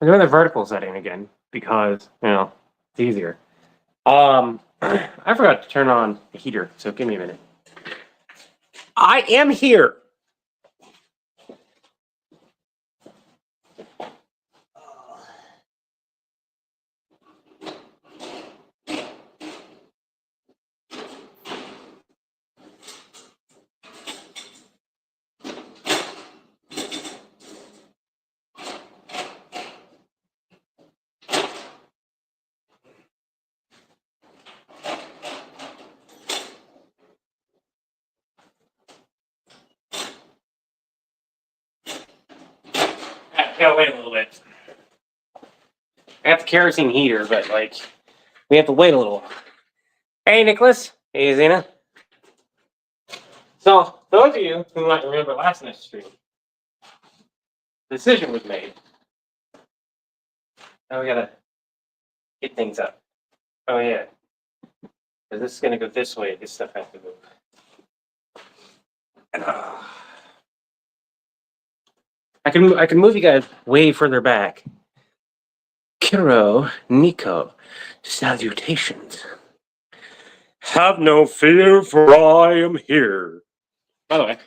I'm doing the vertical setting again because, it's easier. I forgot to turn on the heater, so give me a minute. I am here. I gotta wait a little bit. I got the kerosene heater, but we have to wait a little. Hey, Nicholas. Hey, Zena. So, those of you who might remember last night's stream, the decision was made. Now we gotta get things up. Oh yeah, because this is gonna go this way. This stuff has to move. I can move you guys way further back. Kiro, Nico, salutations. Have no fear, for I am here. By the way,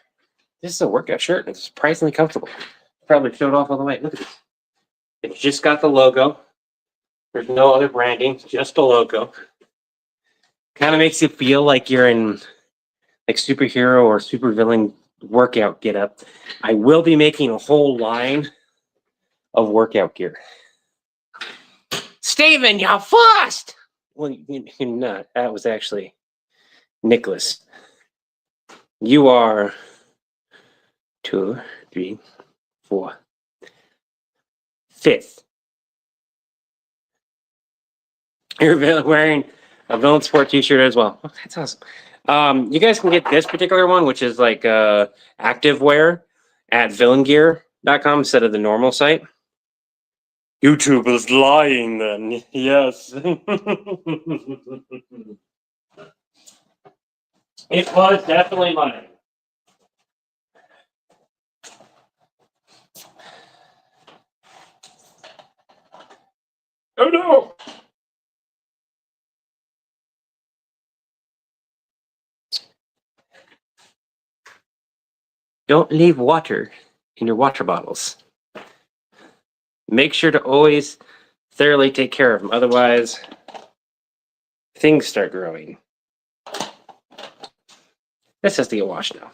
this is a workout shirt, and it's surprisingly comfortable. Probably showed off all the way. Look at this. It's just got the logo. There's no other branding, just the logo. Kind of makes you feel like you're in superhero or supervillain workout getup. I will be making a whole line of workout gear. Steven, you're fast! Well, you're not. That was actually Nicholas. You are 2, 3, 4, 5th. You're wearing a Villain Sport t-shirt as well. Oh, that's awesome. You guys can get this particular one, which is active wear at villaingear.com instead of the normal site. YouTube is lying then. Yes. It was definitely lying. Oh no! Don't leave water in your water bottles. Make sure to always thoroughly take care of them. Otherwise, things start growing. This has to get washed now.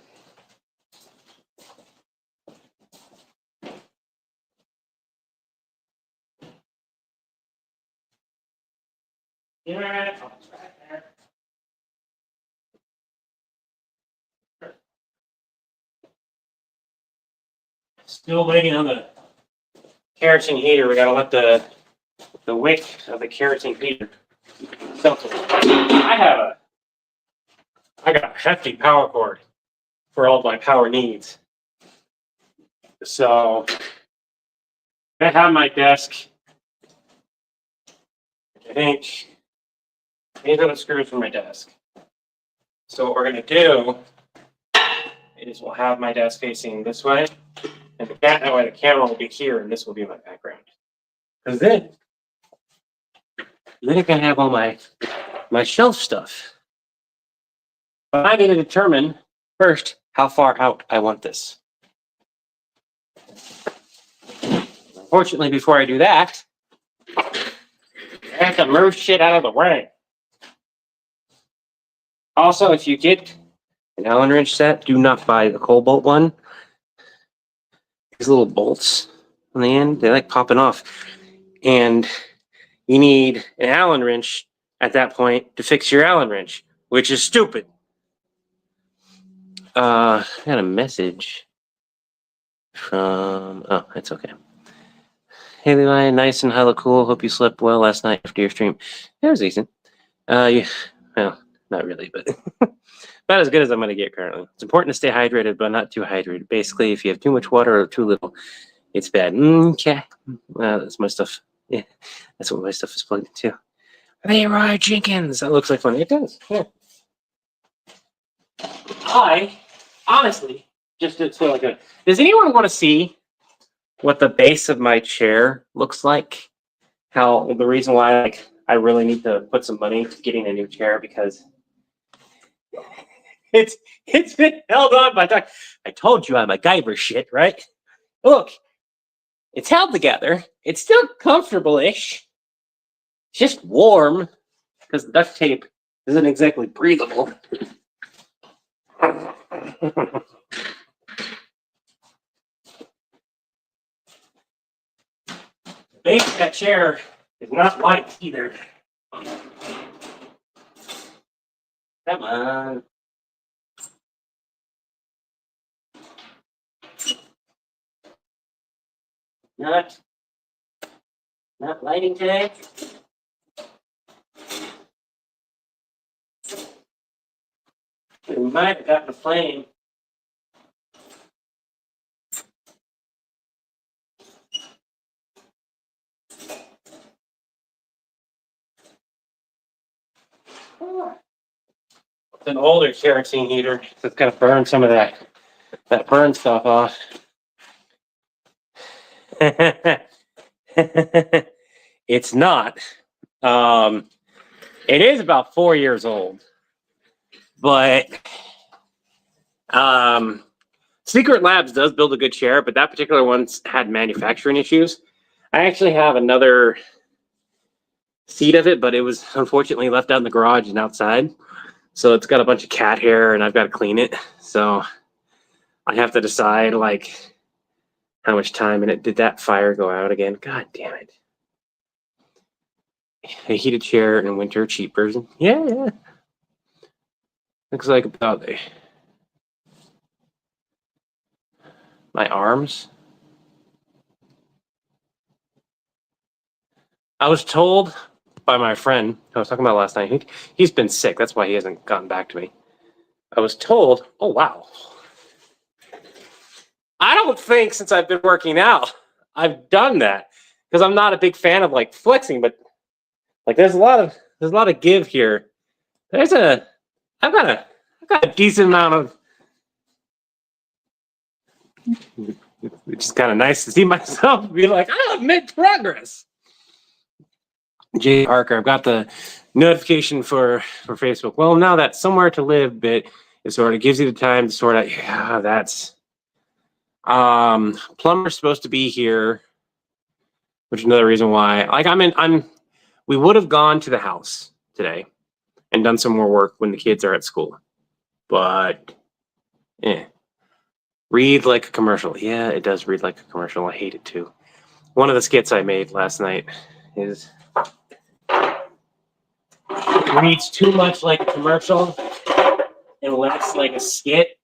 Yeah. Still waiting on the kerosene heater. We gotta let the wick of the kerosene heater settle. I got a hefty power cord for all my power needs. So I have my desk. I think these are the screws for my desk. So what we're gonna do is we'll have my desk facing this way, and that way the camera will be here, and this will be my background. Because then I can have all my shelf stuff. But I need to determine first how far out I want this. Unfortunately, before I do that, I have to move shit out of the way. Also, if you get an Allen wrench set, do not buy the Cobalt one. These little bolts on the end, they like popping off. And you need an Allen wrench at that point to fix your Allen wrench, which is stupid. I got a message from, oh, that's okay. Hey Levi, nice and hella cool. Hope you slept well last night after your stream. It was decent. Yeah, well, not really, but about as good as I'm gonna get currently. It's important to stay hydrated, but not too hydrated. Basically, if you have too much water or too little, it's bad. Okay, that's my stuff. Yeah, that's what my stuff is plugged into. Leroy Jenkins. That looks like fun. It does. Yeah. I honestly just did so like a. Does anyone want to see what the base of my chair looks like. How the reason why I really need to put some money to getting a new chair because it's it's been held on by I told you I'm a MacGyver shit, right? Look, it's held together. It's still comfortable-ish. It's just warm because the duct tape isn't exactly breathable. The base of that chair is not light either. Come on. Not lighting today. We might have gotten a flame. It's an older kerosene heater, so it's gonna burn some of that burn stuff off. It's not. It is about 4 years old, but Secret Labs does build a good chair, but that particular one's had manufacturing issues. I actually have another seat of it, but it was unfortunately left out in the garage and outside. So it's got a bunch of cat hair and I've got to clean it. So I have to decide like how much time in it. Did that fire go out again? God damn it. A heated chair in winter, cheap version. Yeah. Looks like about my arms. I was told by my friend I was talking about last night. He's been sick. That's why he hasn't gotten back to me. I was told, oh, wow. I don't think since I've been working out, I've done that because I'm not a big fan of like flexing, but like there's a lot of give here. I've got a decent amount of, which is kind of nice to see myself be like, I've made progress. Jay Parker, I've got the notification for Facebook. Well, now that Somewhere to Live bit, it sort of gives you the time to sort out. Yeah, that's plumber's supposed to be here, which is another reason why. Like we would have gone to the house today and done some more work when the kids are at school, but read like a commercial. Yeah, it does read like a commercial. I hate it too. One of the skits I made last night is reads too much like a commercial and less like a skit.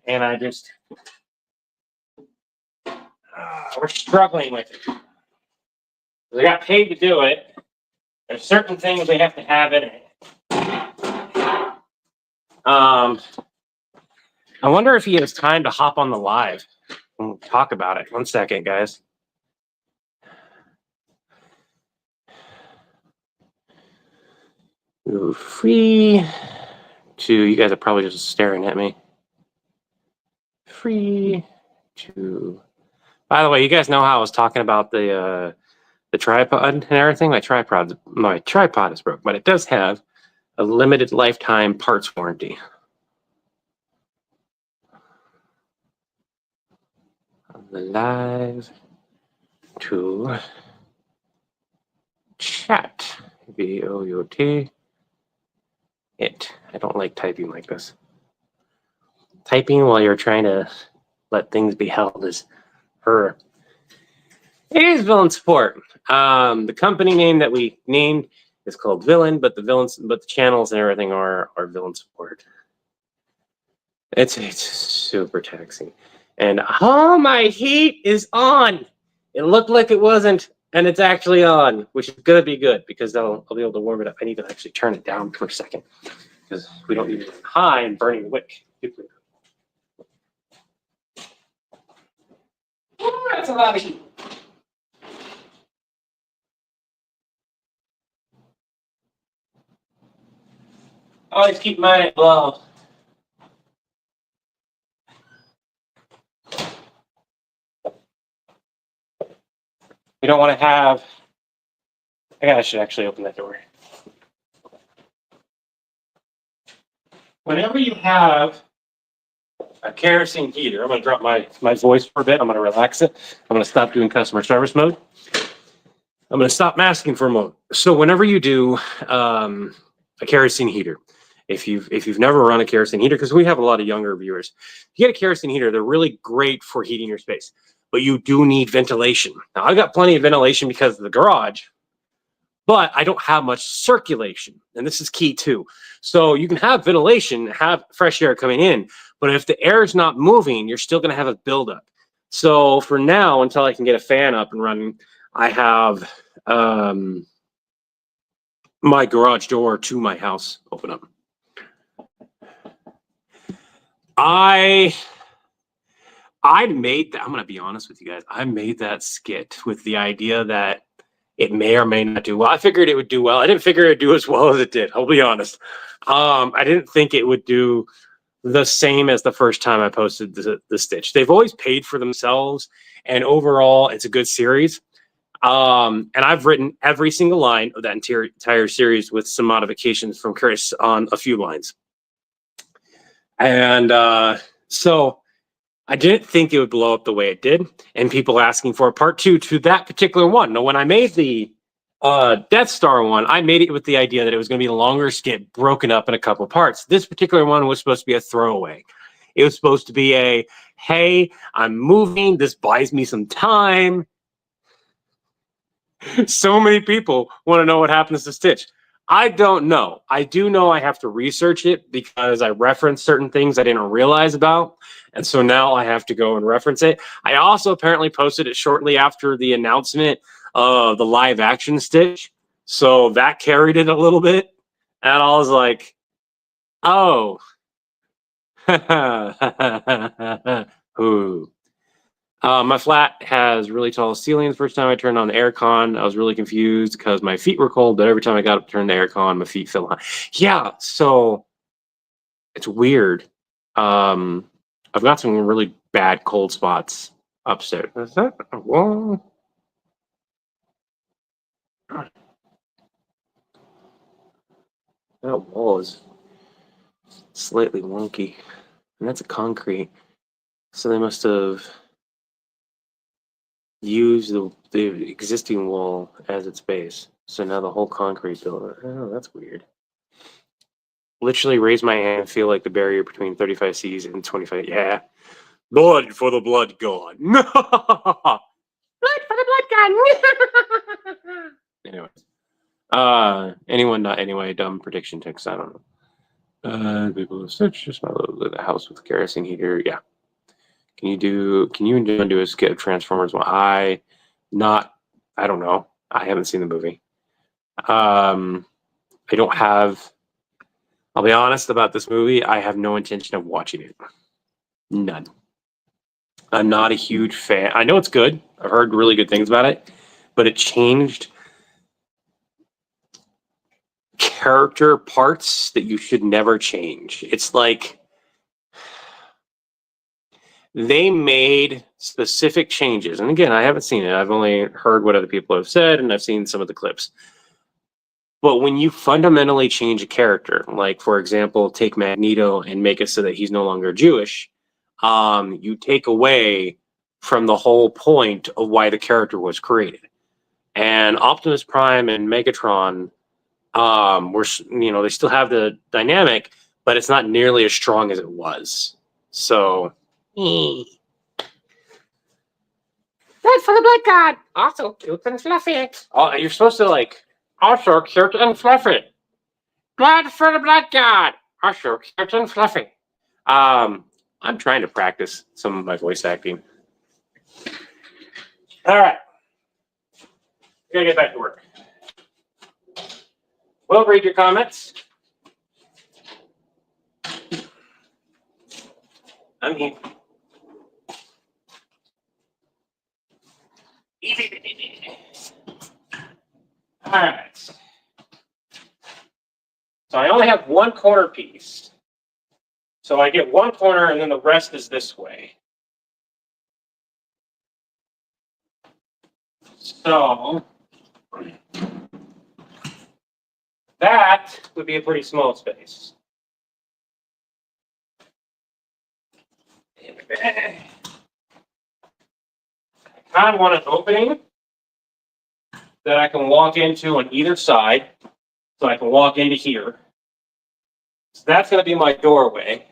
And I just, we're struggling with it. We got paid to do it. There's certain things we have to have in it. I wonder if he has time to hop on the live and talk about it. 1 second, guys. Ooh, free to, you guys are probably just staring at me. Free to, by the way, you guys know how I was talking about the tripod and everything? My tripod is broke, but it does have a limited lifetime parts warranty. Live to chat. VOUT. It. I don't like typing like this. Typing while you're trying to let things be held is her. It is Villain Support. The company name that we named is called Villain, but the channels and everything are Villain Support. It's super taxing. And oh, my heat is on. It looked like it wasn't, and it's actually on, which is gonna be good because I'll be able to warm it up. I need to actually turn it down for a second because we don't need it high and burning the wick. Oh, that's a lot of heat. Always keep mine low. You don't want to have. I should actually open that door. Whenever you have a kerosene heater, I'm going to drop my voice for a bit. I'm going to relax it. I'm going to stop doing customer service mode. I'm going to stop masking for a moment. So whenever you do a kerosene heater, if you've never run a kerosene heater, because we have a lot of younger viewers, if you get a kerosene heater, they're really great for heating your space, but you do need ventilation. Now I've got plenty of ventilation because of the garage, but I don't have much circulation, and this is key too. So you can have ventilation, have fresh air coming in, but if the air is not moving, you're still going to have a buildup. So for now, until I can get a fan up and running, I have my garage door to my house open up. I made that. I'm going to be honest with you guys. I made that skit with the idea that it may or may not do well. I figured it would do well. I didn't figure it would do as well as it did. I'll be honest. I didn't think it would do the same as the first time I posted the Stitch. They've always paid for themselves, and overall, it's a good series. And I've written every single line of that entire series with some modifications from Chris on a few lines. And so I didn't think it would blow up the way it did, and people asking for a part 2 to that particular one. Now, when I made the Death Star one, I made it with the idea that it was going to be a longer skit broken up in a couple parts. This particular one was supposed to be a throwaway. It was supposed to be a, hey, I'm moving. This buys me some time. So many people want to know what happens to Stitch. I don't know. I do know I have to research it because I referenced certain things I didn't realize about. And so now I have to go and reference it. I also apparently posted it shortly after the announcement of the live action Stitch. So that carried it a little bit. And I was like, oh. Ooh. My flat has really tall ceilings. First time I turned on the aircon, I was really confused because my feet were cold, but every time I got up to turn the aircon, my feet felt hot. Yeah, so it's weird. I've got some really bad cold spots upstairs. Is that a wall? That wall is slightly wonky. And that's a concrete. So they must have used the existing wall as its base. So now the whole concrete building. Oh, that's weird. Literally raise my hand and feel like the barrier between 35 Cs and 25. Yeah. Blood for the blood god. Blood for the blood god. Anyways. Anyone, not anyway, dumb prediction text. I don't know. People have searched just the house with kerosene heater. Yeah. Can you do a skit of Transformers? Well, I don't know. I haven't seen the movie. I don't have. I'll be honest about this movie. I have no intention of watching it. None. I'm not a huge fan. I know it's good. I've heard really good things about it, but it changed character parts that you should never change. It's like they made specific changes. And again, I haven't seen it. I've only heard what other people have said, and I've seen some of the clips. But when you fundamentally change a character, like, for example, take Magneto and make it so that he's no longer Jewish, you take away from the whole point of why the character was created. And Optimus Prime and Megatron, they still have the dynamic, but it's not nearly as strong as it was. So, blood for the blood god. Also cute and fluffy. Oh, you're supposed to also cute and fluffy. Blood for the blood god. Also cute and fluffy. I'm trying to practice some of my voice acting. All right. Gotta get back to work. We'll read your comments. I'm here. All right. So I only have one corner piece. So I get one corner and then the rest is this way. So that would be a pretty small space. I kind of want an opening that I can walk into on either side. So I can walk into here. So that's going to be my doorway.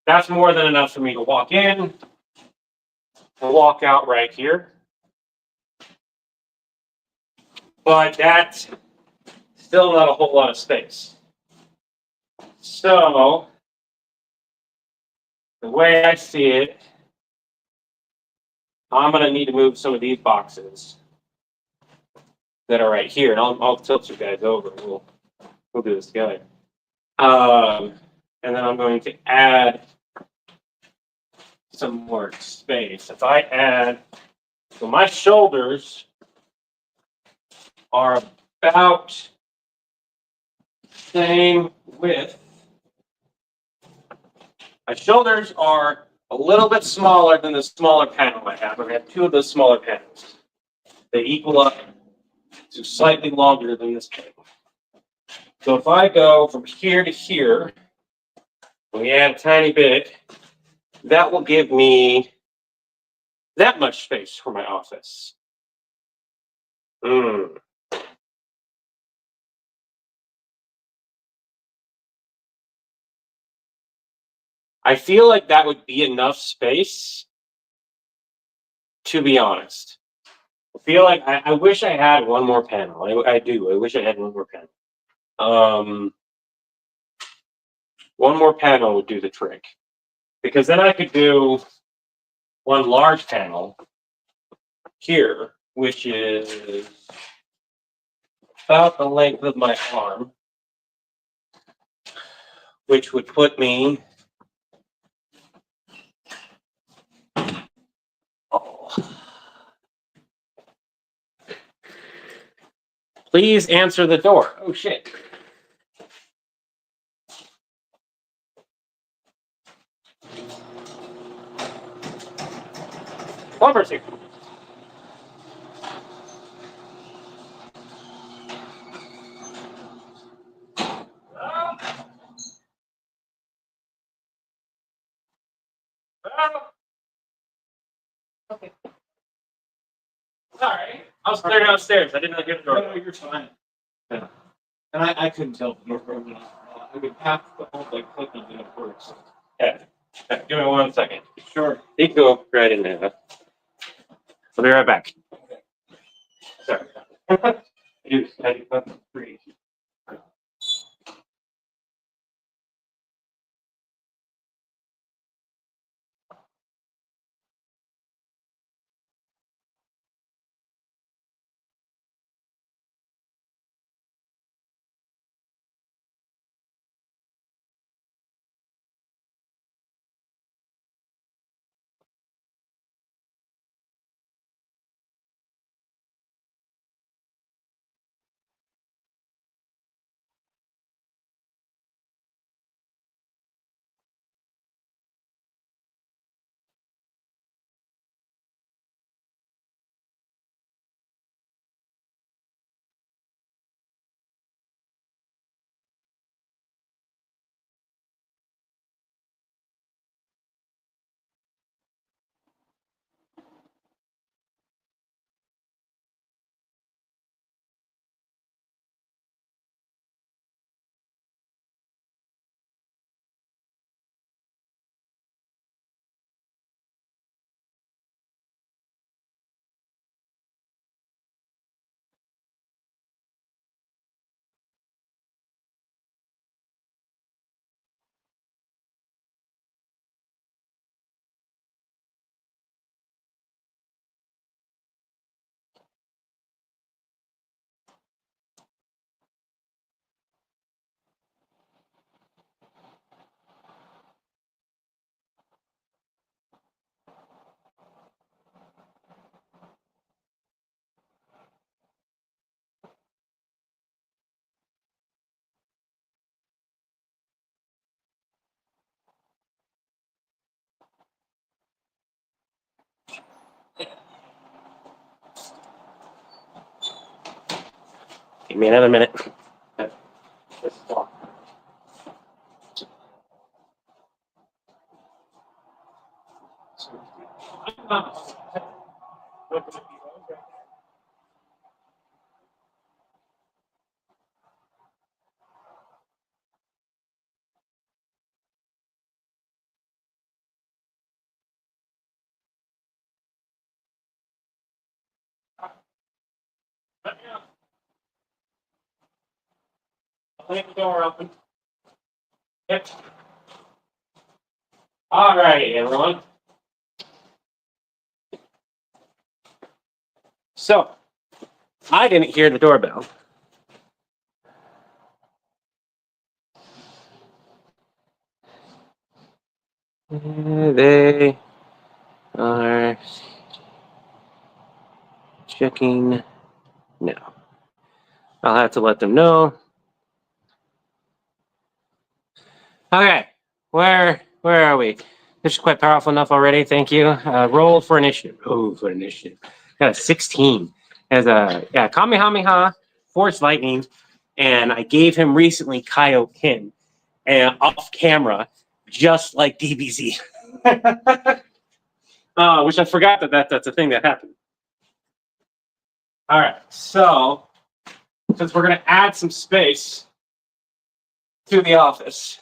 That's more than enough for me to walk in and walk out right here. But that's still not a whole lot of space. So the way I see it, I'm going to need to move some of these boxes that are right here. And I'll tilt you guys over. We'll do this together. And then I'm going to add some more space. If I add, so my shoulders are about same width. My shoulders are a little bit smaller than the smaller panel I have. I have two of those smaller panels. They equal up to slightly longer than this panel. So if I go from here to here, we add a tiny bit, that will give me that much space for my office. I feel like that would be enough space, to be honest. I feel like I wish I had one more panel. I do. I wish I had one more panel. One more panel would do the trick. Because then I could do one large panel here, which is about the length of my arm, which would put me. Please answer the door. Oh, shit. Plumber's here. Okay. Sorry. I was clear downstairs. I did not hear the door. No, you're fine. Yeah. And I couldn't tell if you were broken. I would have the whole like click on it works. Yeah. Give me 1 second. Sure. You can go right in there. I'll be right back. Sorry. You said you free. Give me another minute. I'll leave the door open. Yep. All righty, everyone. So, I didn't hear the doorbell. They are checking now. I'll have to let them know. Okay, where are we? This is quite powerful enough already. Thank you. Roll for initiative. Oh, for initiative. Got a 16 as a Kamehameha, Force Lightning, and I gave him recently Kaioken, and off camera, just like DBZ. Which I forgot that's a thing that happened. All right, so since we're gonna add some space to the office,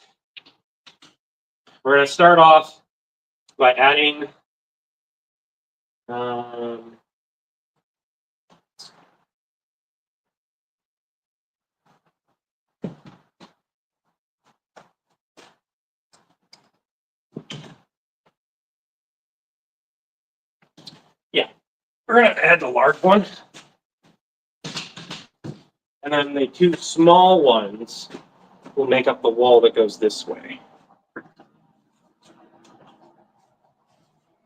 we're gonna start off by adding we're gonna add the large one, and then the two small ones will make up the wall that goes this way.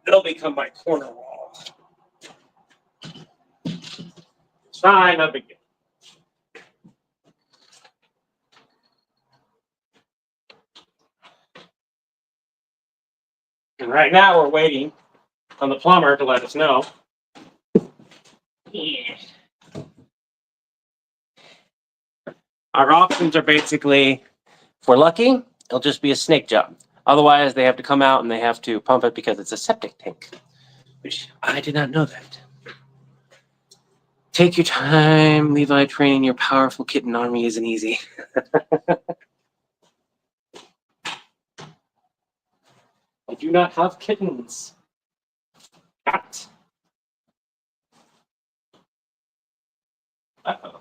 They'll become my corner wall. It's fine, no big deal. And right now we're waiting on the plumber to let us know. Yeah. Our options are basically, if we're lucky, it'll just be a snake job. Otherwise, they have to come out and they have to pump it because it's a septic tank, which I did not know that. Take your time, Levi. Training your powerful kitten army isn't easy. I do not have kittens. Cat. Uh-oh.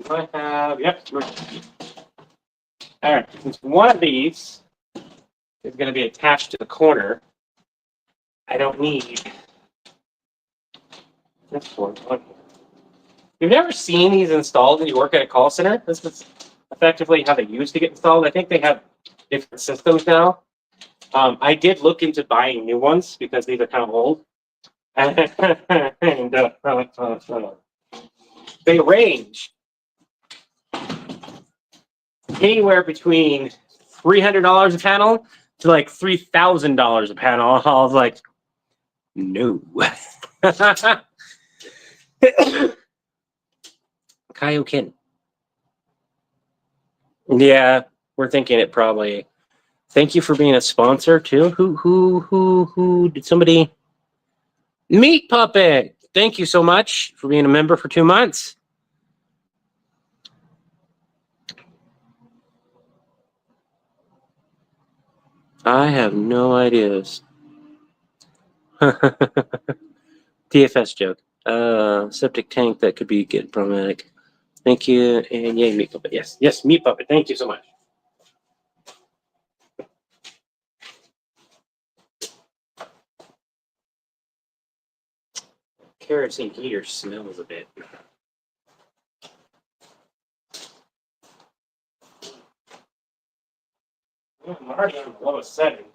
Do I have? Yep. All right. Since one of these is going to be attached to the corner, I don't need this one. You've never seen these installed when you work at a call center? This is effectively how they used to get installed. I think they have different systems now. I did look into buying new ones because these are kind of old. And they range anywhere between $300 a panel to like $3,000 a panel. I was like, no. Kaioken. Yeah, we're thinking it probably. Thank you for being a sponsor too. Who did somebody? Meat Puppet. Thank you so much for being a member for 2 months. I have no ideas. TFS joke. Septic tank that could be get problematic. Thank you, and yay, Meat Puppet. Yes, Meat Puppet. Thank you so much. Kerosene heater smells a bit. I'm already on the lowest setting.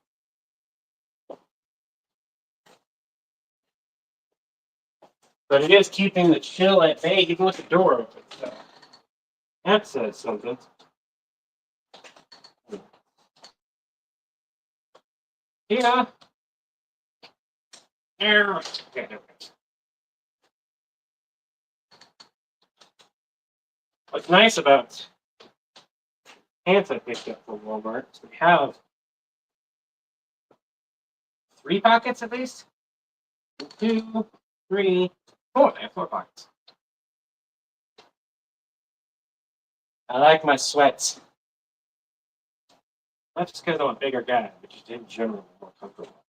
But it is keeping the chill at bay even with the door open. So that says something. Yeah. Okay, there we go. What's nice about pants I picked up from Walmart is we have 3 pockets at least. 2, 3, 4. I have 4 pockets. I like my sweats. Not just because I'm a bigger guy, but just in general more comfortable.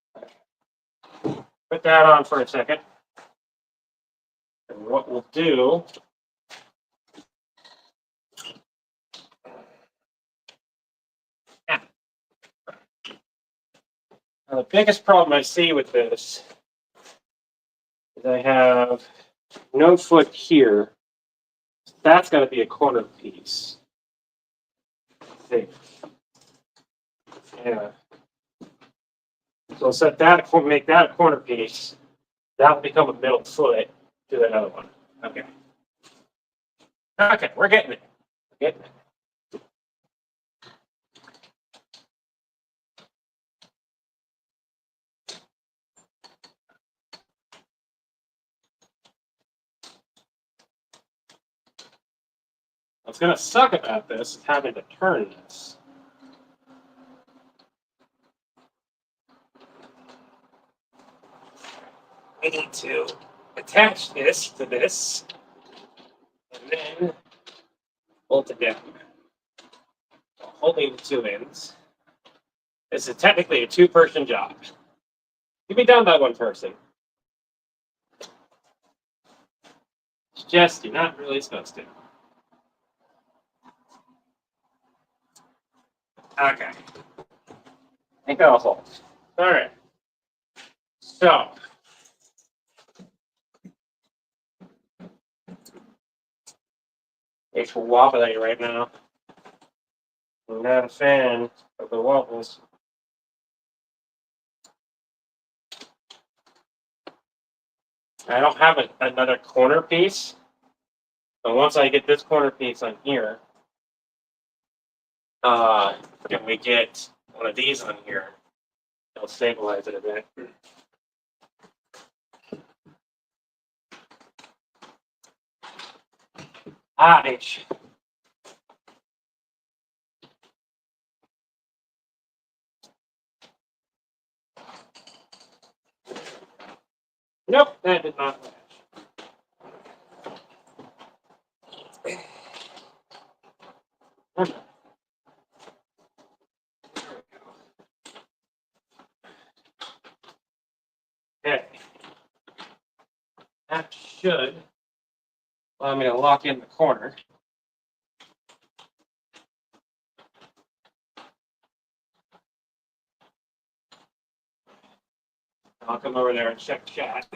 Put that on for a second. And what we'll do now, the biggest problem I see with this is I have no foot here. That's got to be a corner piece. See. Yeah. So set that, make that a corner piece. That will become a middle foot to the other one. Okay. Okay, we're getting it. We're getting it. What's going to suck about this is having to turn this. I need to attach this to this and then bolt it down. Holding the 2 ends. This is technically a 2-person job. You can be done by 1 person. It's just you're not really supposed to. Okay. I think that'll hold. All right. So. It's wobbly right now. I'm not a fan of the wobbles. I don't have another corner piece. So once I get this corner piece on here, and we get one of these on here, it'll stabilize it a bit. H. Nope, that did not match. Okay. That should allow me to lock in the corner. I'll come over there and check chat.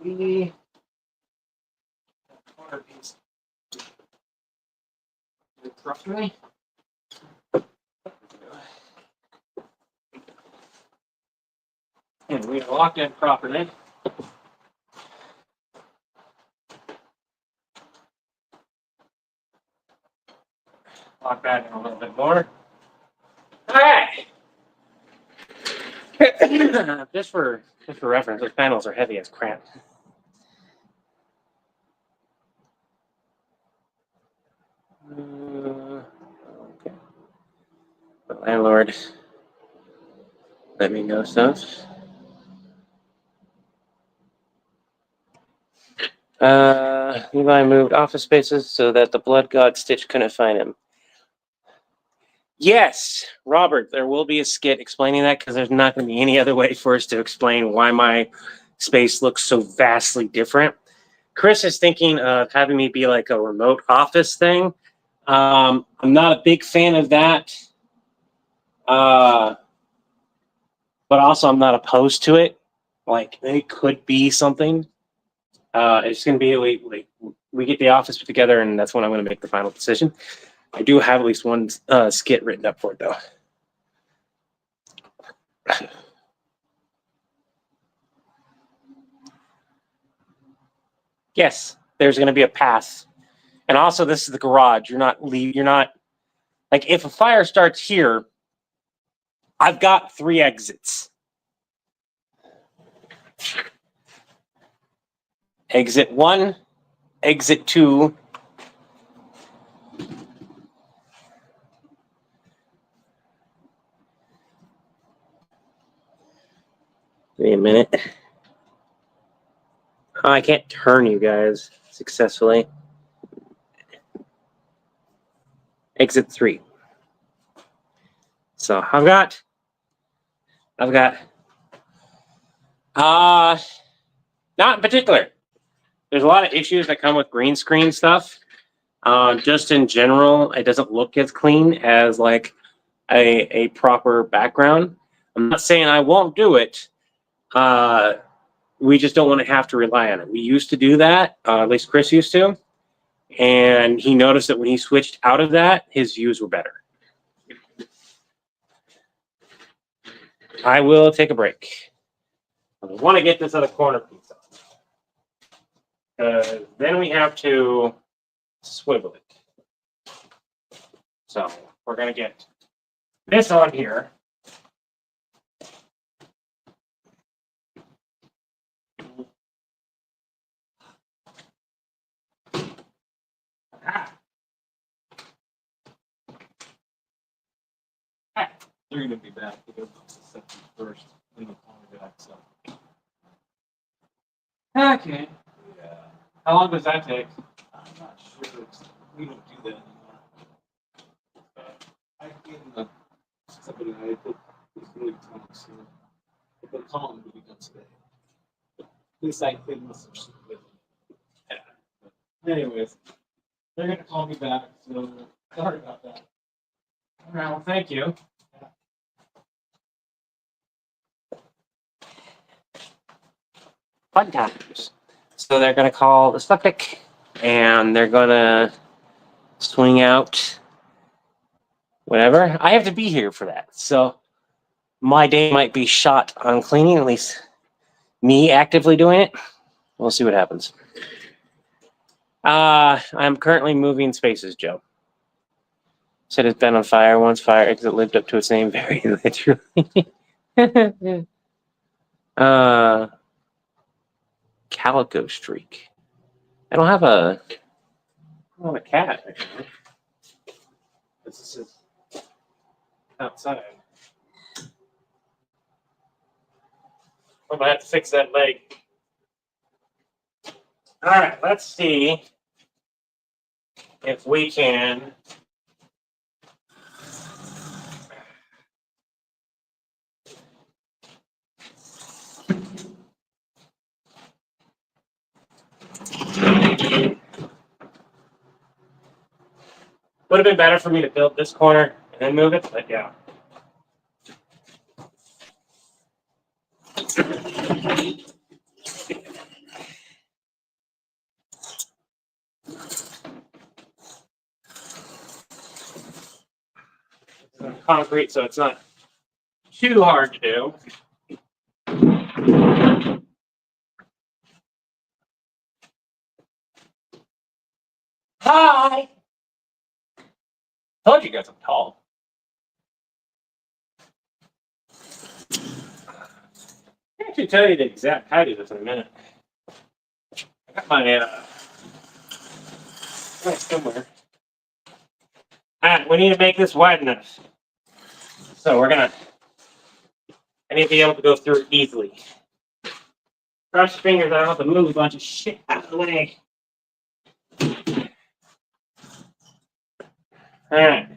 The corner piece. Roughly. And we are locked in properly. Lock that in a little bit more. All right. just for reference, those panels are heavy as crap. Okay. The landlord let me know stuff. Levi moved office spaces so that the blood god Stitch couldn't find him. Yes, Robert, there will be a skit explaining that because there's not going to be any other way for us to explain why my space looks so vastly different. Chris is thinking of having me be like a remote office thing. I'm not a big fan of that. But also I'm not opposed to it. Like it could be something. It's going to be we get the office put together, and that's when I'm going to make the final decision. I do have at least one skit written up for it, though. Yes, there's going to be a path, and also this is the garage. You're not Like if a fire starts here, I've got 3 exits. Exit 1, exit 2. Wait a minute. Oh, I can't turn you guys successfully. Exit 3. So I've got not in particular. There's a lot of issues that come with green screen stuff. Just in general, it doesn't look as clean as like a proper background. I'm not saying I won't do it. We just don't want to have to rely on it. We used to do that, at least Chris used to, and he noticed that when he switched out of that, his views were better. I will take a break. I want to get this other corner piece off. Then we have to swivel it. So we're going to get this on here. They're going to be back. They're going to set them first. Then they'll call me back. So. Okay. Yeah. How long does that take? I'm not sure. We don't do that anymore. I can somebody I put this really telling us here. If they're calling to be done today. At least I think must have with them. Yeah. Anyways, they're going to call me back. So sorry about that. All right. Well, thank you. Fun times. So they're going to call the septic, and they're going to swing out whatever. I have to be here for that. So my day might be shot on cleaning, at least me actively doing it. We'll see what happens. I'm currently moving spaces, Joe. Said it's been on fire once. Fire exit lived up to its name very literally. Calico streak. I don't have a cat. Actually. This is outside. I'm gonna have to fix that leg. All right, let's see if we can. Would have been better for me to build this corner and then move it, but yeah. Concrete, so it's not too hard to do. Hi! Told you guys I'm tall. I'll actually tell you the exact height of this in a minute. I got my somewhere. Alright, we need to make this wide enough. So I need to be able to go through it easily. Cross your fingers, I don't have to move a bunch of shit out of the way. Alright.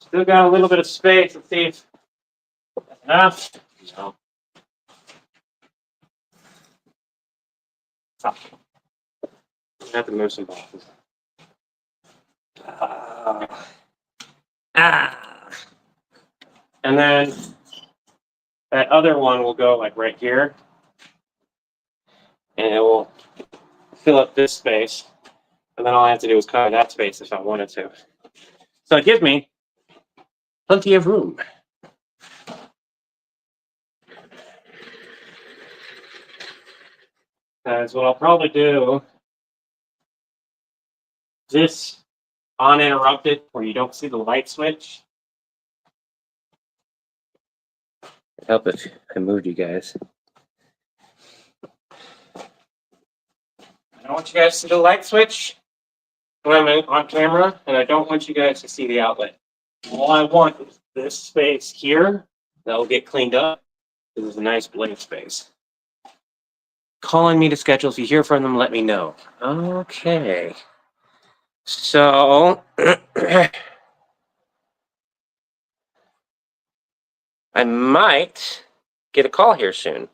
Still got a little bit of space. Let's see if that's enough. No. Oh. I have to move some boxes. And then that other one will go like right here. And it will fill up this space. And then all I have to do is cover that space if I wanted to. So it gives me plenty of room. Because what I'll probably do is this uninterrupted where you don't see the light switch. It'd help if I moved you guys. I don't want you guys to see the light switch when I'm on camera, and I don't want you guys to see the outlet. All I want is this space here that will get cleaned up. This is a nice blank space. Calling me to schedule. If you hear from them, let me know. Okay. So I might get a call here soon.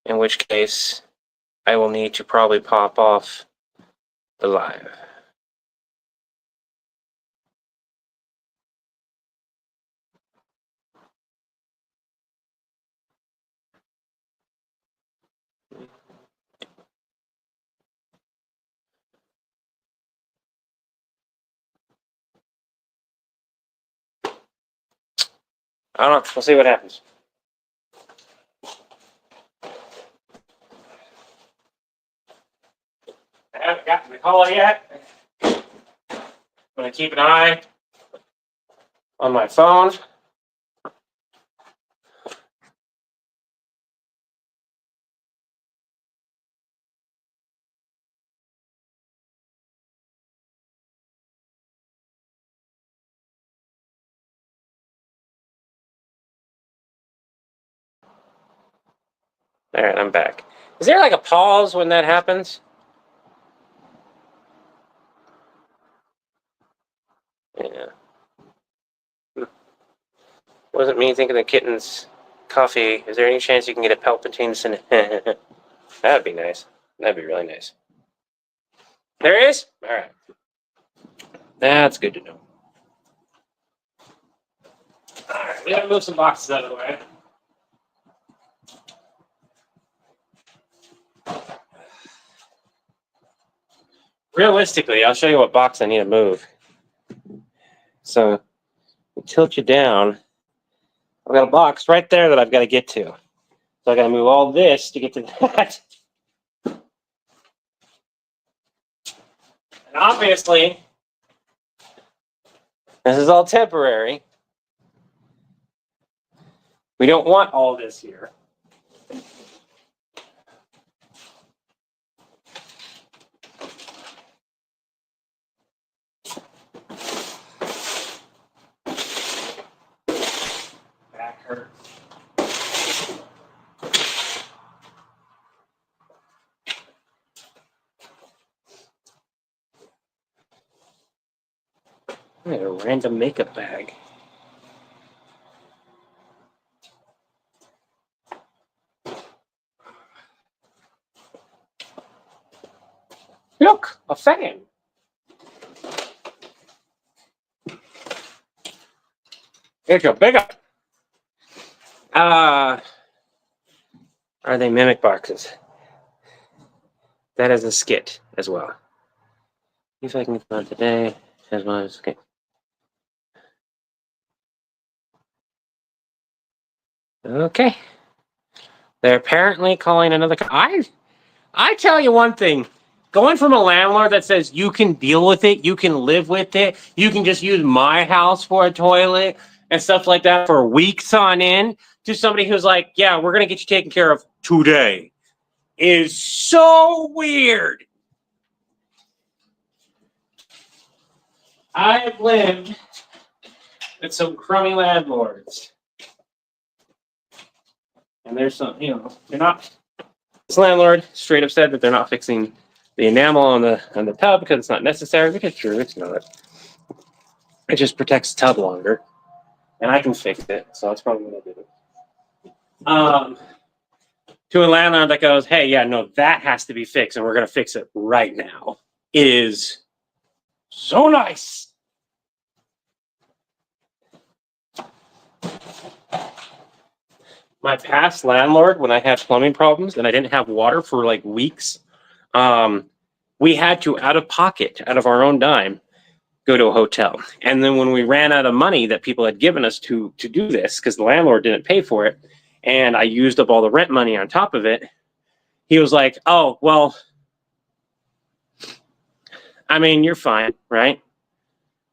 In which case, I will need to probably pop off the live. I don't know. We'll see what happens. I haven't gotten the call yet. I'm going to keep an eye on my phone. All right, I'm back. Is there like a pause when that happens? Yeah. Wasn't me thinking the kitten's coffee. Is there any chance you can get a Palpatine's in it? That'd be nice. That'd be really nice. There is? All right. That's good to know. All right, we gotta move some boxes out of the way. Realistically, I'll show you what box I need to move. So, tilt you down. I've got a box right there that I've got to get to. So I got to move all this to get to that. And obviously, this is all temporary. We don't want all this here. Back hurts. I got a random makeup bag. Look, a fan. It's a bigger. Are they mimic boxes? That is a skit as well. See if I can get on today as well as skit. Okay. They're apparently calling another. I tell you one thing. Going from a landlord that says you can deal with it, you can live with it, you can just use my house for a toilet and stuff like that for weeks on end, to somebody who's like, yeah, we're going to get you taken care of today, is so weird. I've lived with some crummy landlords. And there's some, they're not. This landlord straight up said that they're not fixing the enamel on the tub because it's not necessary. Which is true, it's not. It just protects the tub longer, and I can fix it, so that's probably what I do. To a landlord that goes, "Hey, yeah, no, that has to be fixed, and we're gonna fix it right now," is so nice. My past landlord, when I had plumbing problems and I didn't have water for like weeks, we had to, out of pocket, out of our own dime, go to a hotel. And then when we ran out of money that people had given us to do this, because the landlord didn't pay for it, and I used up all the rent money on top of it, he was like, oh, well, I mean, you're fine, right?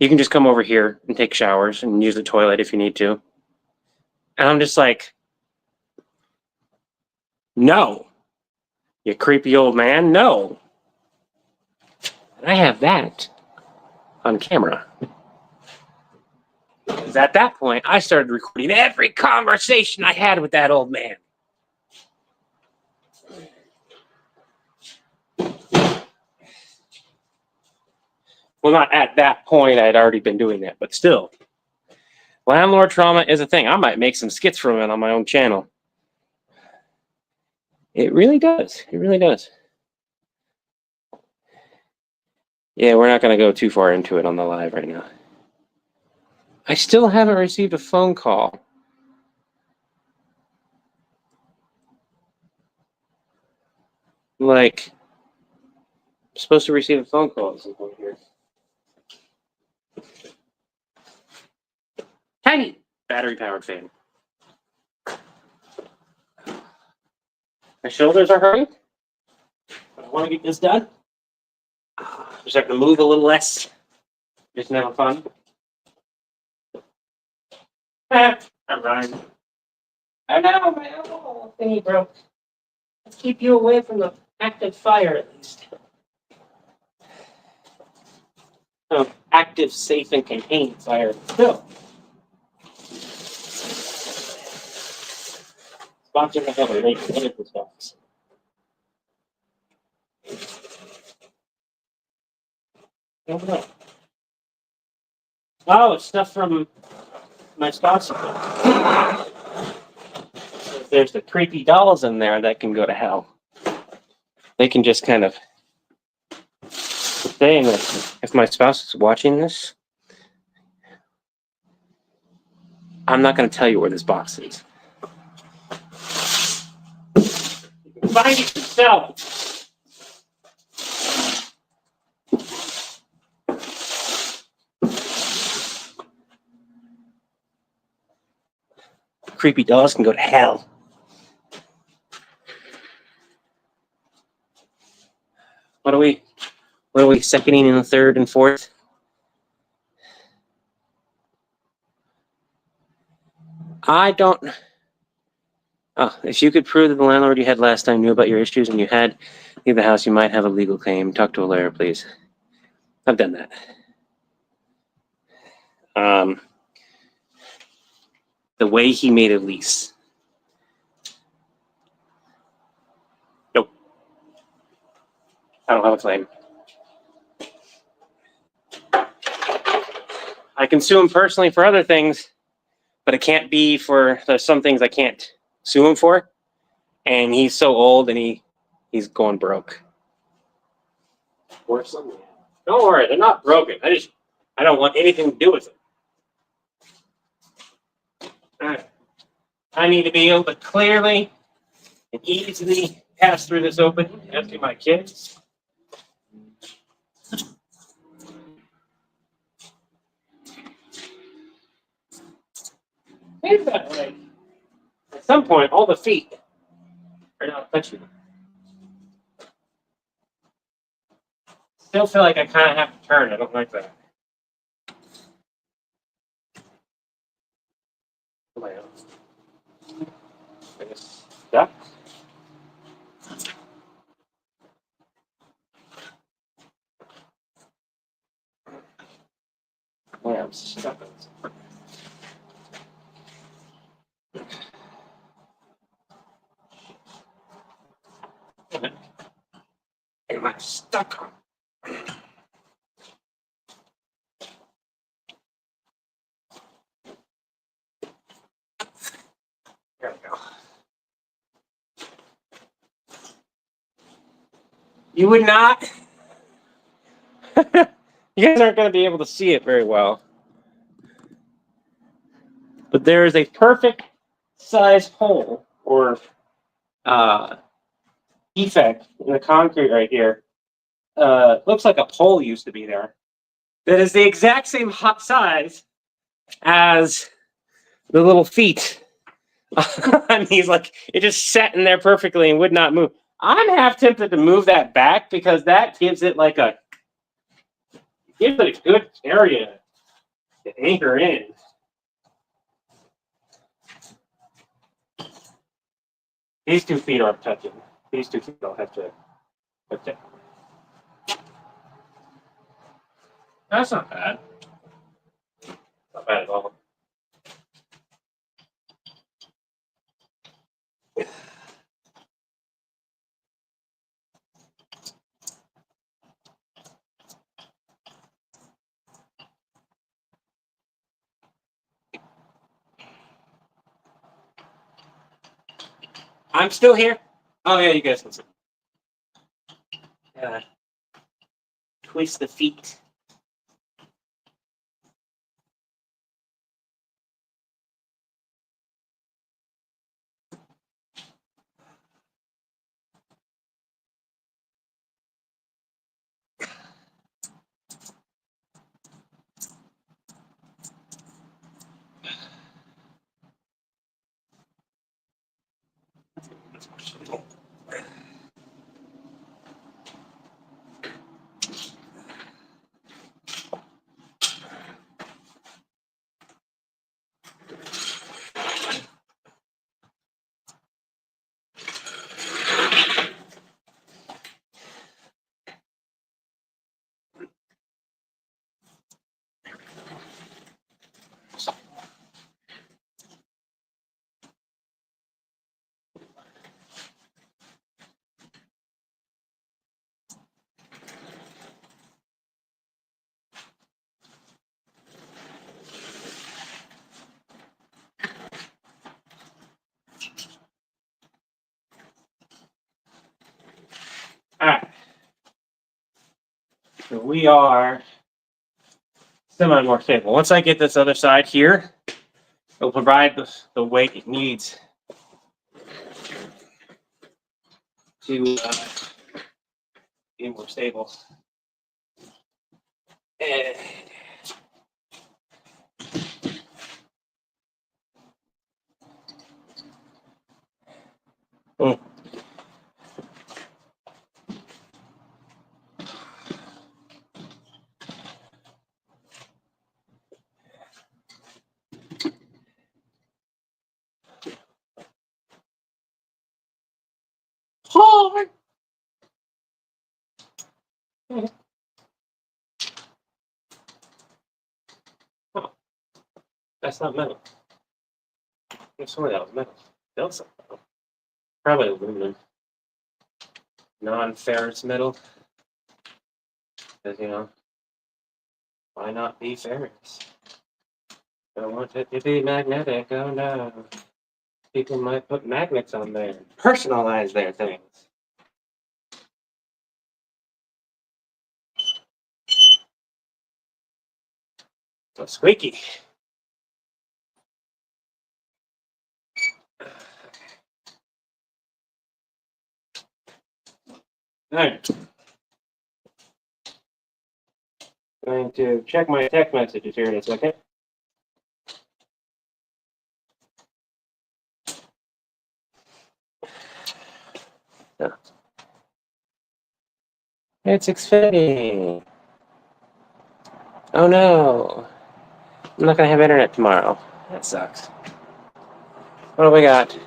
You can just come over here and take showers and use the toilet if you need to. And I'm just like, no, you creepy old man, no. And I have that on camera. Because at that point, I started recording every conversation I had with that old man. Well, not at that point, I had already been doing that, but still. Landlord trauma is a thing. I might make some skits from it on my own channel. It really does. It really does. Yeah, we're not going to go too far into it on the live right now. I still haven't received a phone call. Like, I'm supposed to receive a phone call at some point here. Tiny battery-powered fan. My shoulders are hurting, but I want to get this done. Just have to move a little less. Just never fun. I'm running. I know, my elbow thingy broke. Let's keep you away from the active fire at least. Active, safe, and contained fire. Still. Sponsored by other medical stocks. Oh, it's stuff from my sponsor. There's the creepy dolls in there that can go to hell. They can just kind of stay in it. If my spouse is watching this, I'm not going to tell you where this box is. You can find it yourself. Creepy dolls can go to hell. What are we seconding in the third and fourth? I don't. Oh, if you could prove that the landlord you had last time knew about your issues and you had to leave the house, you might have a legal claim. Talk to a lawyer, please. I've done that. The way he made a lease. Nope. I don't have a claim. I can sue him personally for other things, but it can't be for there's some things I can't sue him for. And he's so old and he's going broke. Or something. Don't worry, they're not broken. I don't want anything to do with them. Alright. I need to be able to clearly and easily pass through this opening after my kids. Think about it, like, at some point, all the feet are not touching. Still feel like I kind of have to turn. I don't like that. I guess stuck. Boy, I'm stuck on this. What am I stuck on? There we go. You would not. You guys aren't going to be able to see it very well. But there is a perfect size hole or defect in the concrete right here. Looks like a pole used to be there. That is the exact same hot size as the little feet And he's like, it just sat in there perfectly and would not move. I'm half tempted to move that back because that gives it like a good area to anchor in. These 2 feet aren't touching. These 2 feet don't have to. Okay. That's not bad. Not bad at all. I'm still here. Oh yeah, you guys can see. Twist the feet. Alright. So we are semi more stable. Once I get this other side here, it'll provide the weight it needs to be more stable. And oh. Hard. Oh, that's not metal. I swear that was metal. That was metal. Probably aluminum. Non-ferrous metal. Because, why not be ferrous? I want it to be magnetic. Oh no. People might put magnets on there. Personalize their things. So squeaky. Alright. Going to check my text messages here in a second. It's Xfinity. Oh no. I'm not going to have internet tomorrow. That sucks. What do we got?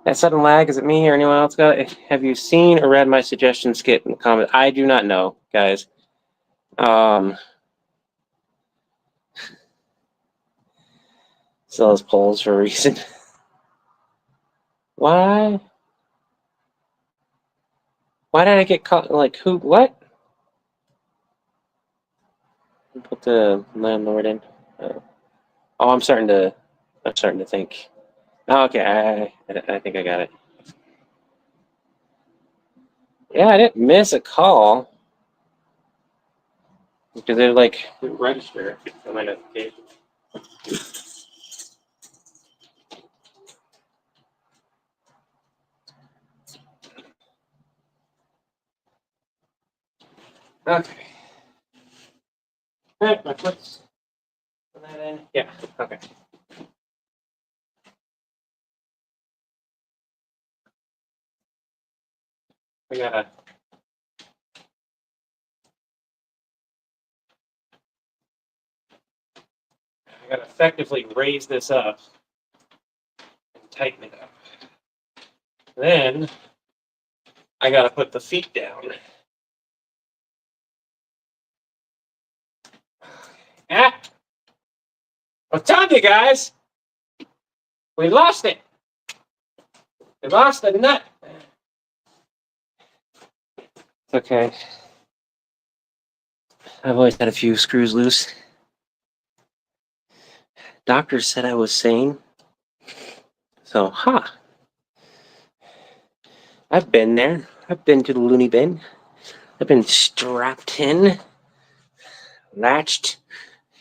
That sudden lag, is it me or anyone else got it? Have you seen or read my suggestion skit in the comments? I do not know, guys. So those polls for a reason. Why? Why did I get caught? Like, who? What? Put the landlord in. Oh, I'm starting to think. Oh, okay, I think I got it. Yeah, I didn't miss a call because they're like register on my notification. Okay. All right, my foot's put that in. Yeah. Okay. I gotta effectively raise this up and tighten it up. Then I gotta put the feet down. Ah! I'm telling you guys, we lost it. We lost the nut. It's okay. I've always had a few screws loose. Doctors said I was sane. So, I've been there. I've been to the loony bin. I've been strapped in, latched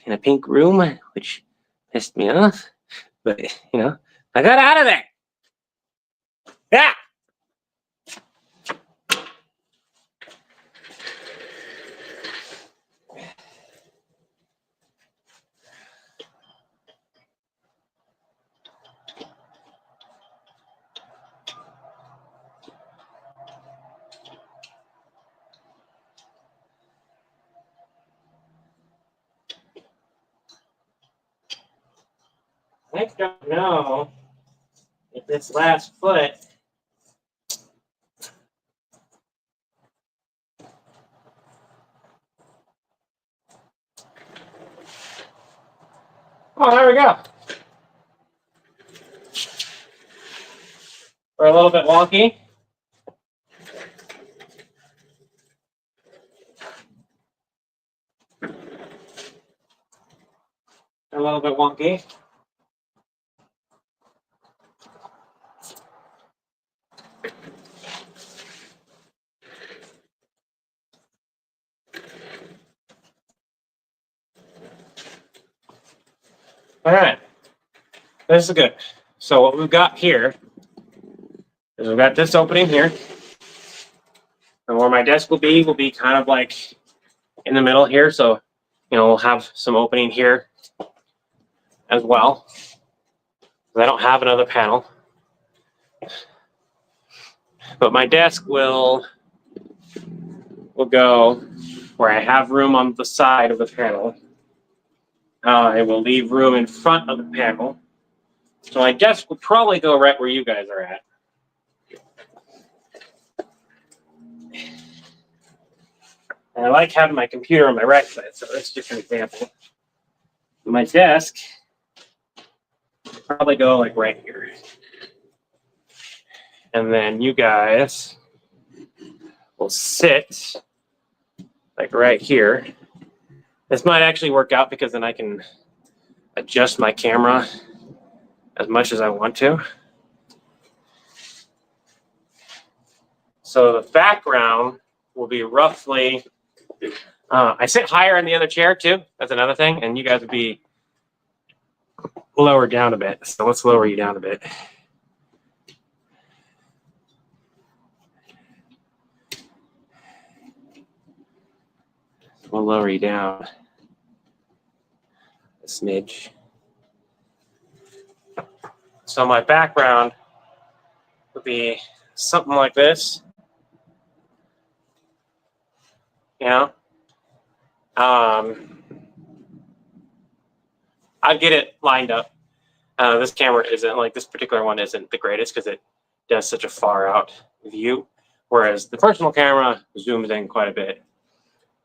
in a pink room, which pissed me off. But, I got out of there. Yeah! I don't know if this last foot Oh, there we go. We're a little bit wonky. A little bit wonky. All right, this is good. So what we've got here is we've got this opening here. And where my desk will be kind of like in the middle here. So, we'll have some opening here as well. I don't have another panel. But my desk will go where I have room on the side of the panel. It will leave room in front of the panel. So my desk will probably go right where you guys are at. And I like having my computer on my right side, so that's just an example. My desk will probably go like right here. And then you guys will sit like right here. This might actually work out because then I can adjust my camera as much as I want to. So the background will be roughly, I sit higher in the other chair too. That's another thing. And you guys would be lower down a bit. So let's lower you down a bit. We'll lower you down a smidge. So my background would be something like this. I'd get it lined up. This camera isn't, like this particular one isn't the greatest because it does such a far out view, whereas the personal camera zooms in quite a bit.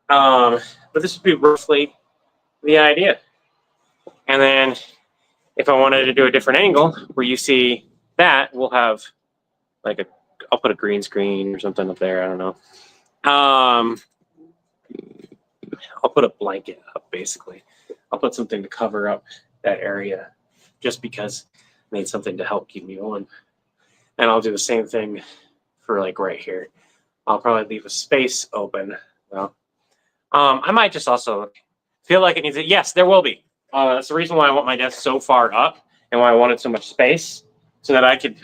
But this would be roughly the idea. And then if I wanted to do a different angle where you see that, we'll have like I'll put a green screen or something up there. I don't know. I'll put a blanket up basically. I'll put something to cover up that area just because I need something to help keep me on. And I'll do the same thing for like right here. I'll probably leave a space open. Well, I might just also feel like it needs it. Yes, there will be. That's the reason why I want my desk so far up and why I wanted so much space so that I could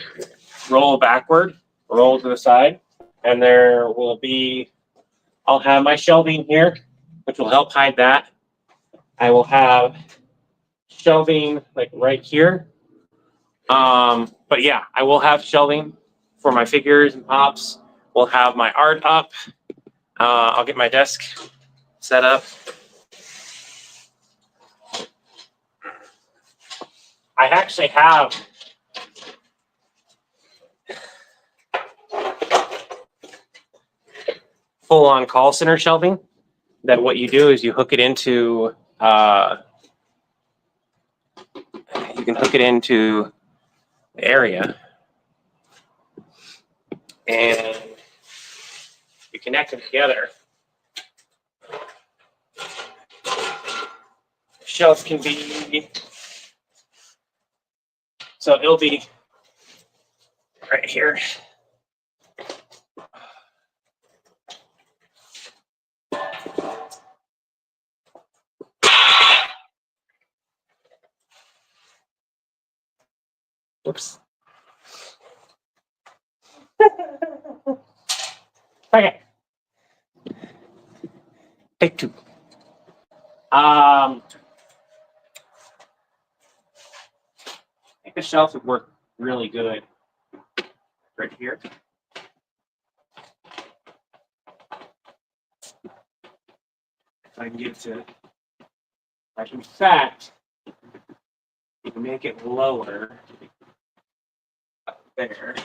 roll backward, roll to the side, and there will be, I'll have my shelving here, which will help hide that. I will have shelving like right here. But yeah, I will have shelving for my figures and pops We'll have my art up. I'll get my desk set up. I actually have full-on call center shelving. That what you do is you hook it into you can hook it into the area and you connect them together. Shelf can be, so it'll be right here. Oops. Okay. Take two. I think the shelf would work really good right here. If I can get to, like in fact, you can make it lower up there.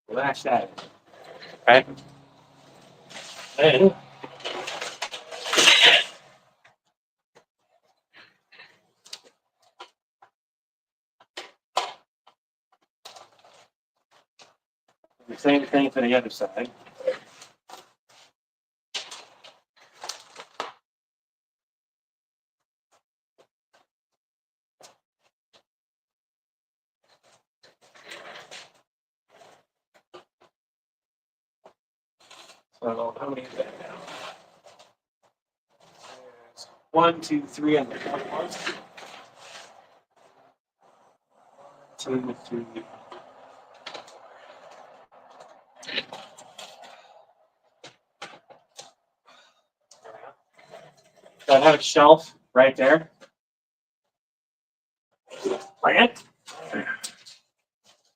Latch that. Right? Then the same thing for the other side. So how many is that now? There's 1, 2, 3 on the front one. 2, 3. So I have a shelf right there. Plant. Let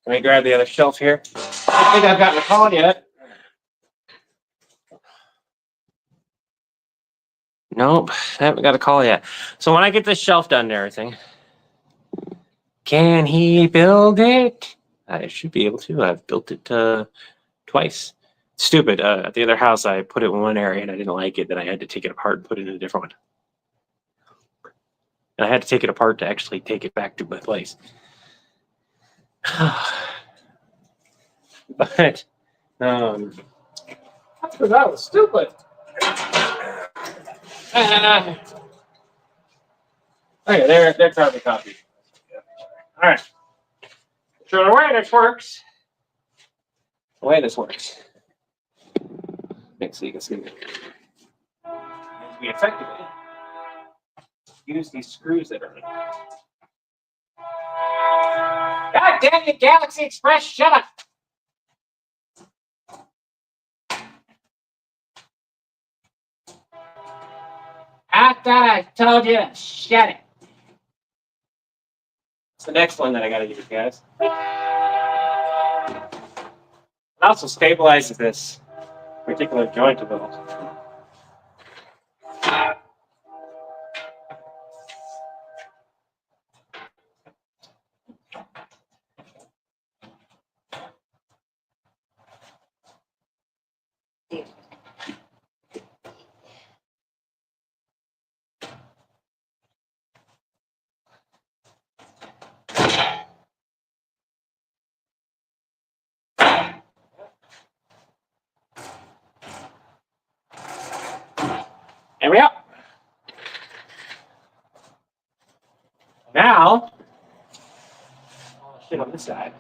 me grab the other shelf here. I don't think I've gotten a call yet. Nope, haven't got a call yet. So when I get this shelf done and everything, can he build it? I should be able to. I've built it twice. Stupid. At the other house, I put it in one area and I didn't like it. Then I had to take it apart and put it in a different one. And I had to take it apart to actually take it back to my place. But that was stupid. Okay, there's carbon copy. All right. So the way this works, make so you can see it. We effectively use these screws that are in. God damn it, Galaxy Express, shut up! I thought I told you to shut it. It's the next one that I gotta use, guys. It also stabilizes this particular joint a little. There we go. Now, all the shit on this side,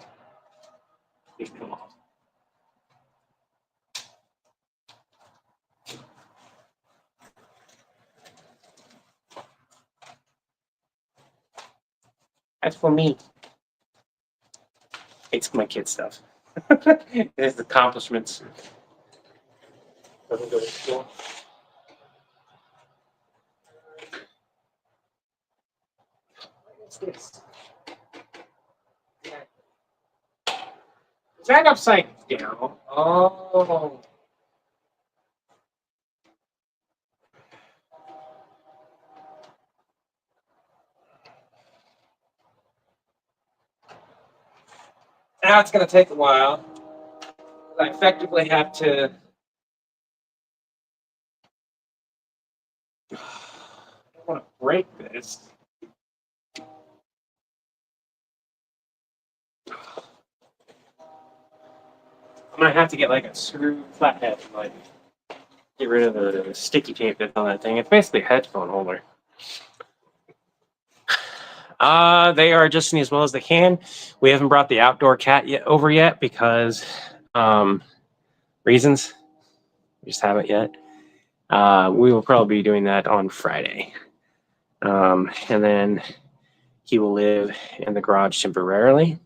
just come off. That's for me. It's my kid stuff. It's accomplishments. Doesn't go to school. What's this? Is that upside down? Oh. Now it's going to take a while. I effectively have to. I don't want to break this. I'm going to have to get like a screw flathead and like get rid of the sticky tape that's on that thing. It's basically a headphone holder. They are adjusting as well as they can. We haven't brought the outdoor cat over yet because reasons. We just haven't yet. We will probably be doing that on Friday. And then he will live in the garage temporarily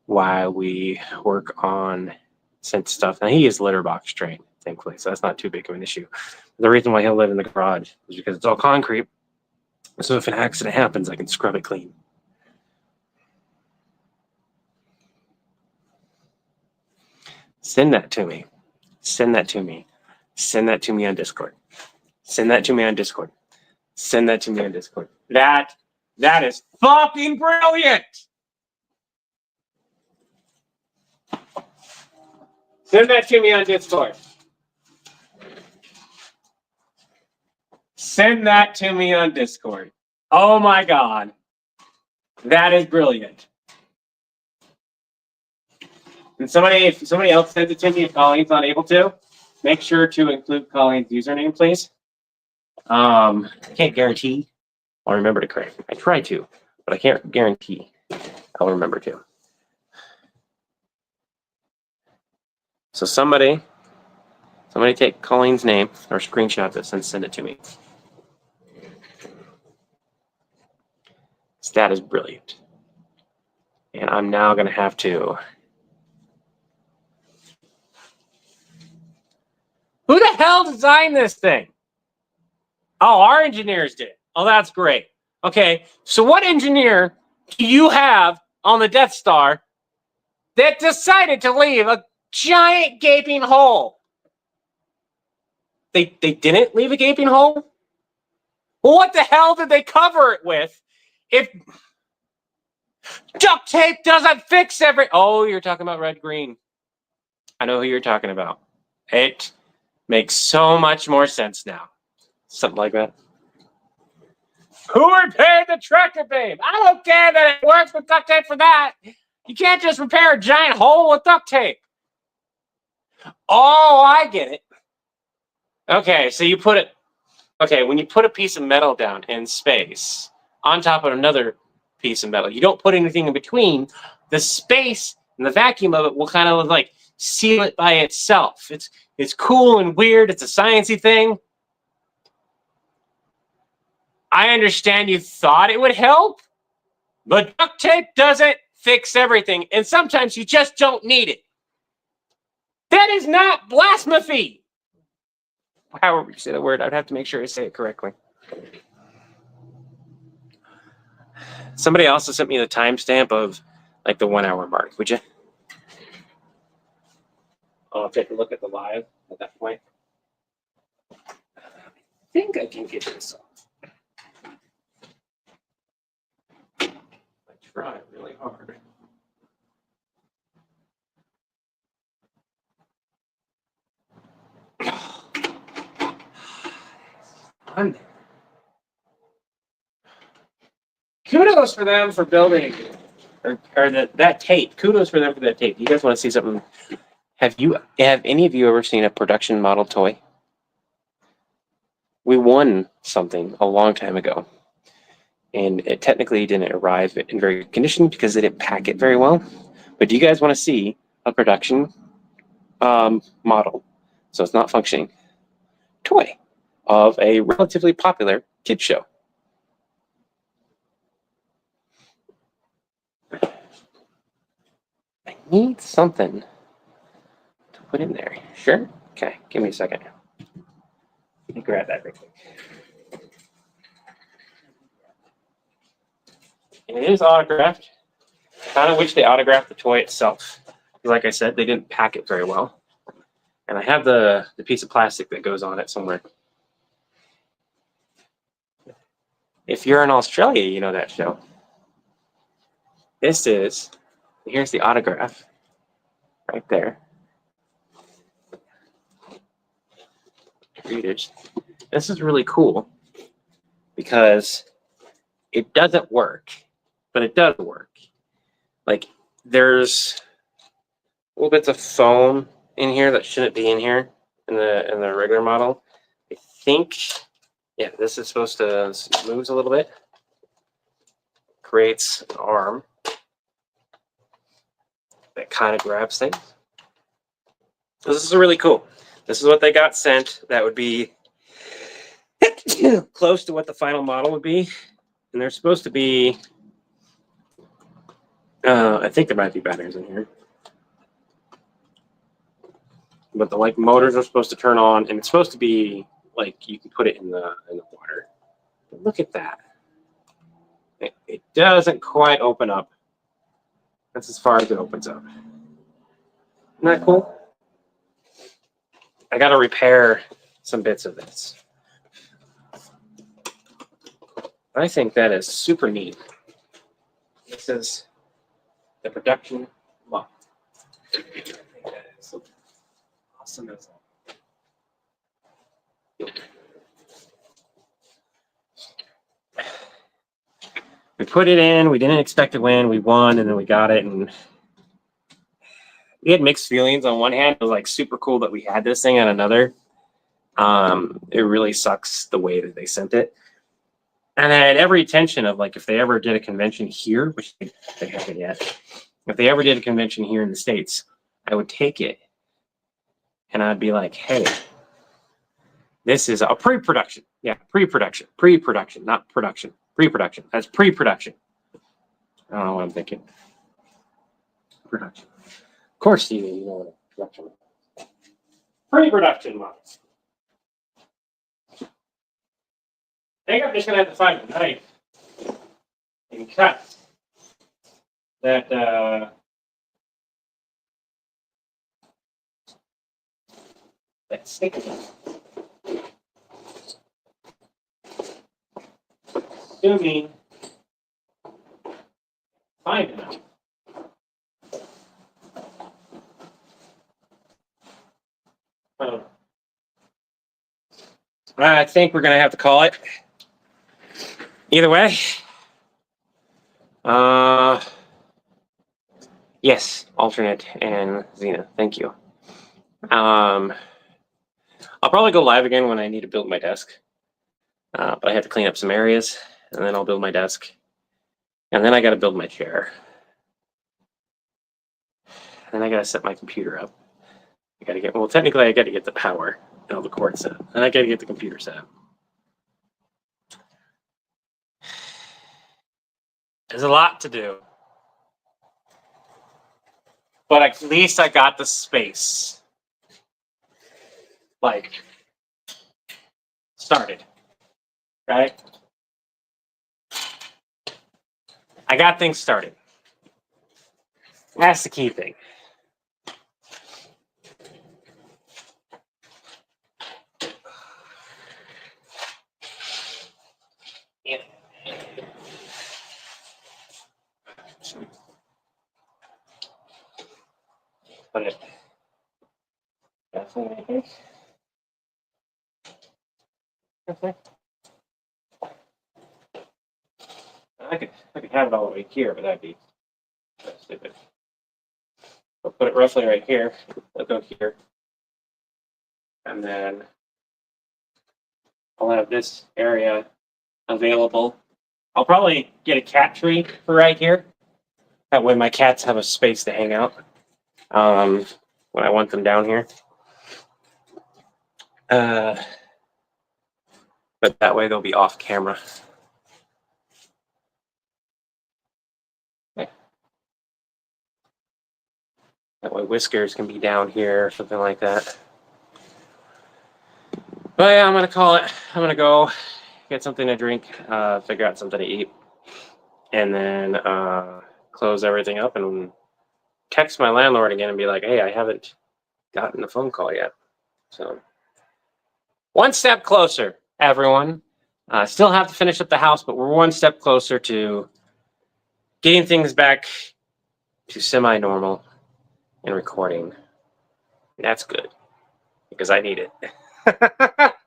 while we work on scent stuff. Now he is litter box trained, thankfully, so that's not too big of an issue. The reason why he'll live in the garage is because it's all concrete. So if an accident happens, I can scrub it clean. Send that to me. Send that to me. Send that to me on Discord. Send that to me on Discord. Send that to me on Discord. That is fucking brilliant. Send that to me on Discord. Send that to me on Discord. Oh my God. That is brilliant. And if somebody else sends it to me, if Colleen's not able to, make sure to include Colleen's username, please. I can't guarantee I'll remember to correct. I try to, but I can't guarantee I'll remember to. So somebody take Colleen's name or screenshot this and send it to me. That is brilliant. And I'm now going to have to. Who the hell designed this thing? Oh, our engineers did. Oh, that's great. Okay, so what engineer do you have on the Death Star that decided to leave a giant gaping hole? They didn't leave a gaping hole? Well, what the hell did they cover it with? If duct tape doesn't fix Oh, you're talking about red green. I know who you're talking about. It makes so much more sense now. Something like that. Who repaired the tractor beam? I don't care that it works with duct tape for that. You can't just repair a giant hole with duct tape. Oh, I get it. Okay, so when you put a piece of metal down in space on top of another piece of metal, you don't put anything in between. The space and the vacuum of it will kind of like seal it by itself. It's cool and weird. It's a sciencey thing. I understand you thought it would help, but duct tape doesn't fix everything, and sometimes you just don't need it. That is not blasphemy. However you say the word, I'd have to make sure I say it correctly. Somebody also sent me the timestamp of like the 1 hour mark. Would you? I'll take a look at the live at that point. I think I can get this off. I try really hard. On there. Kudos for them for building or that tape. Kudos for them for that tape. You guys want to see something? Have any of you ever seen a production model toy? We won something a long time ago, and it technically didn't arrive in very good condition because they didn't pack it very well. But do you guys want to see a production model? So it's not functioning toy of a relatively popular kids show. I need something to put in there. Sure? Okay, give me a second. Let me grab that real quick. And it is autographed. I kind of wish they autographed the toy itself. Like I said, they didn't pack it very well. And I have the piece of plastic that goes on it somewhere. If you're in Australia, you know that show. Here's the autograph right there. Readers. This is really cool because it doesn't work, but it does work. Like there's little bits of foam in here that shouldn't be in here in the regular model. I think, yeah, this is supposed to moves a little bit, creates an arm that kind of grabs things. So this is really cool. This is what they got sent. That would be close to what the final model would be. And they're supposed to be, I think there might be batteries in here. But the like motors are supposed to turn on, and it's supposed to be like you can put it in the water. But look at that. It doesn't quite open up. That's as far as it opens up. Isn't that cool? I got to repair some bits of this. I think that is super neat. This is the production model. I think that is awesome as well. We put it in, we didn't expect to win, we won, and then we got it, and we had mixed feelings. On one hand, it was like super cool that we had this thing. On another, it really sucks the way that they sent it. And I had every intention of like if they ever did a convention here, which they haven't yet, if they ever did a convention here in the States, I would take it and I'd be like, hey, this is a pre-production. Yeah, pre-production, not production. Pre-production. That's pre-production. I don't know what I'm thinking. Production. Of course, Steven, you know what a production is. Pre-production models. I think I'm just going to have to find a knife and cut that stick. Assuming find enough. I think we're going to have to call it. Either way. Yes, alternate and Xena. Thank you. I'll probably go live again when I need to build my desk. But I have to clean up some areas, and then I'll build my desk. And then I got to build my chair. And then I got to set my computer up. Technically I got to get the power and all the cords set. And I got to get the computer set up. There's a lot to do. But at least I got the space. Like, started. Right? I got things started. That's the key thing. Yeah. Put it. Definitely, I think. Okay. I could have it all the way here, but that'd be stupid. I'll put it roughly right here. I'll go here. And then I'll have this area available. I'll probably get a cat tree for right here. That way my cats have a space to hang out when I want them down here. But that way they'll be off camera. Okay. That way Whiskers can be down here or something like that. But yeah, I'm going to call it. I'm going to go get something to drink, figure out something to eat, and then close everything up and text my landlord again and be like, hey, I haven't gotten a phone call yet. So one step closer, everyone. Still have to finish up the house, but we're one step closer to getting things back to semi-normal and recording. And that's good because I need it.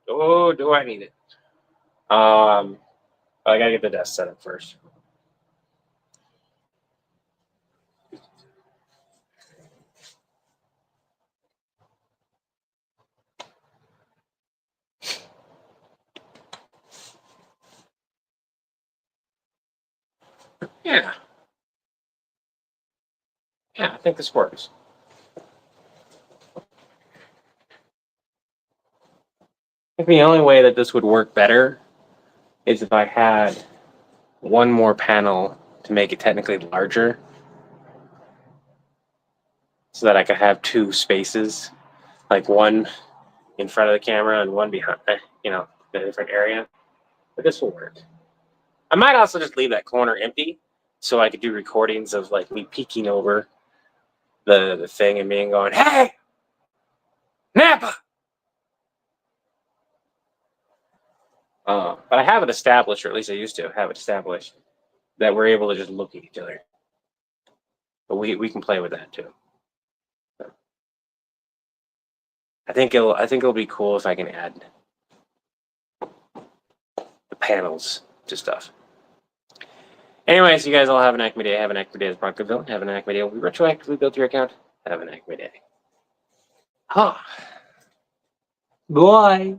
Oh, do I need it? I gotta get the desk set up first. Yeah. Yeah, I think this works. I think the only way that this would work better is if I had one more panel to make it technically larger so that I could have two spaces, like one in front of the camera and one behind, in a different area. But this will work. I might also just leave that corner empty so I could do recordings of like me peeking over the thing and being going, hey, Napa! But I have it established, or at least I used to have it established, that we're able to just look at each other. But we can play with that too. I think it'll be cool if I can add the panels to stuff. Anyways, you guys all have an Acme Day. Have an Acme Day as Bronco Villain. Have an Acme Day. We retroactively built your account. Have an Acme Day. Huh. Bye.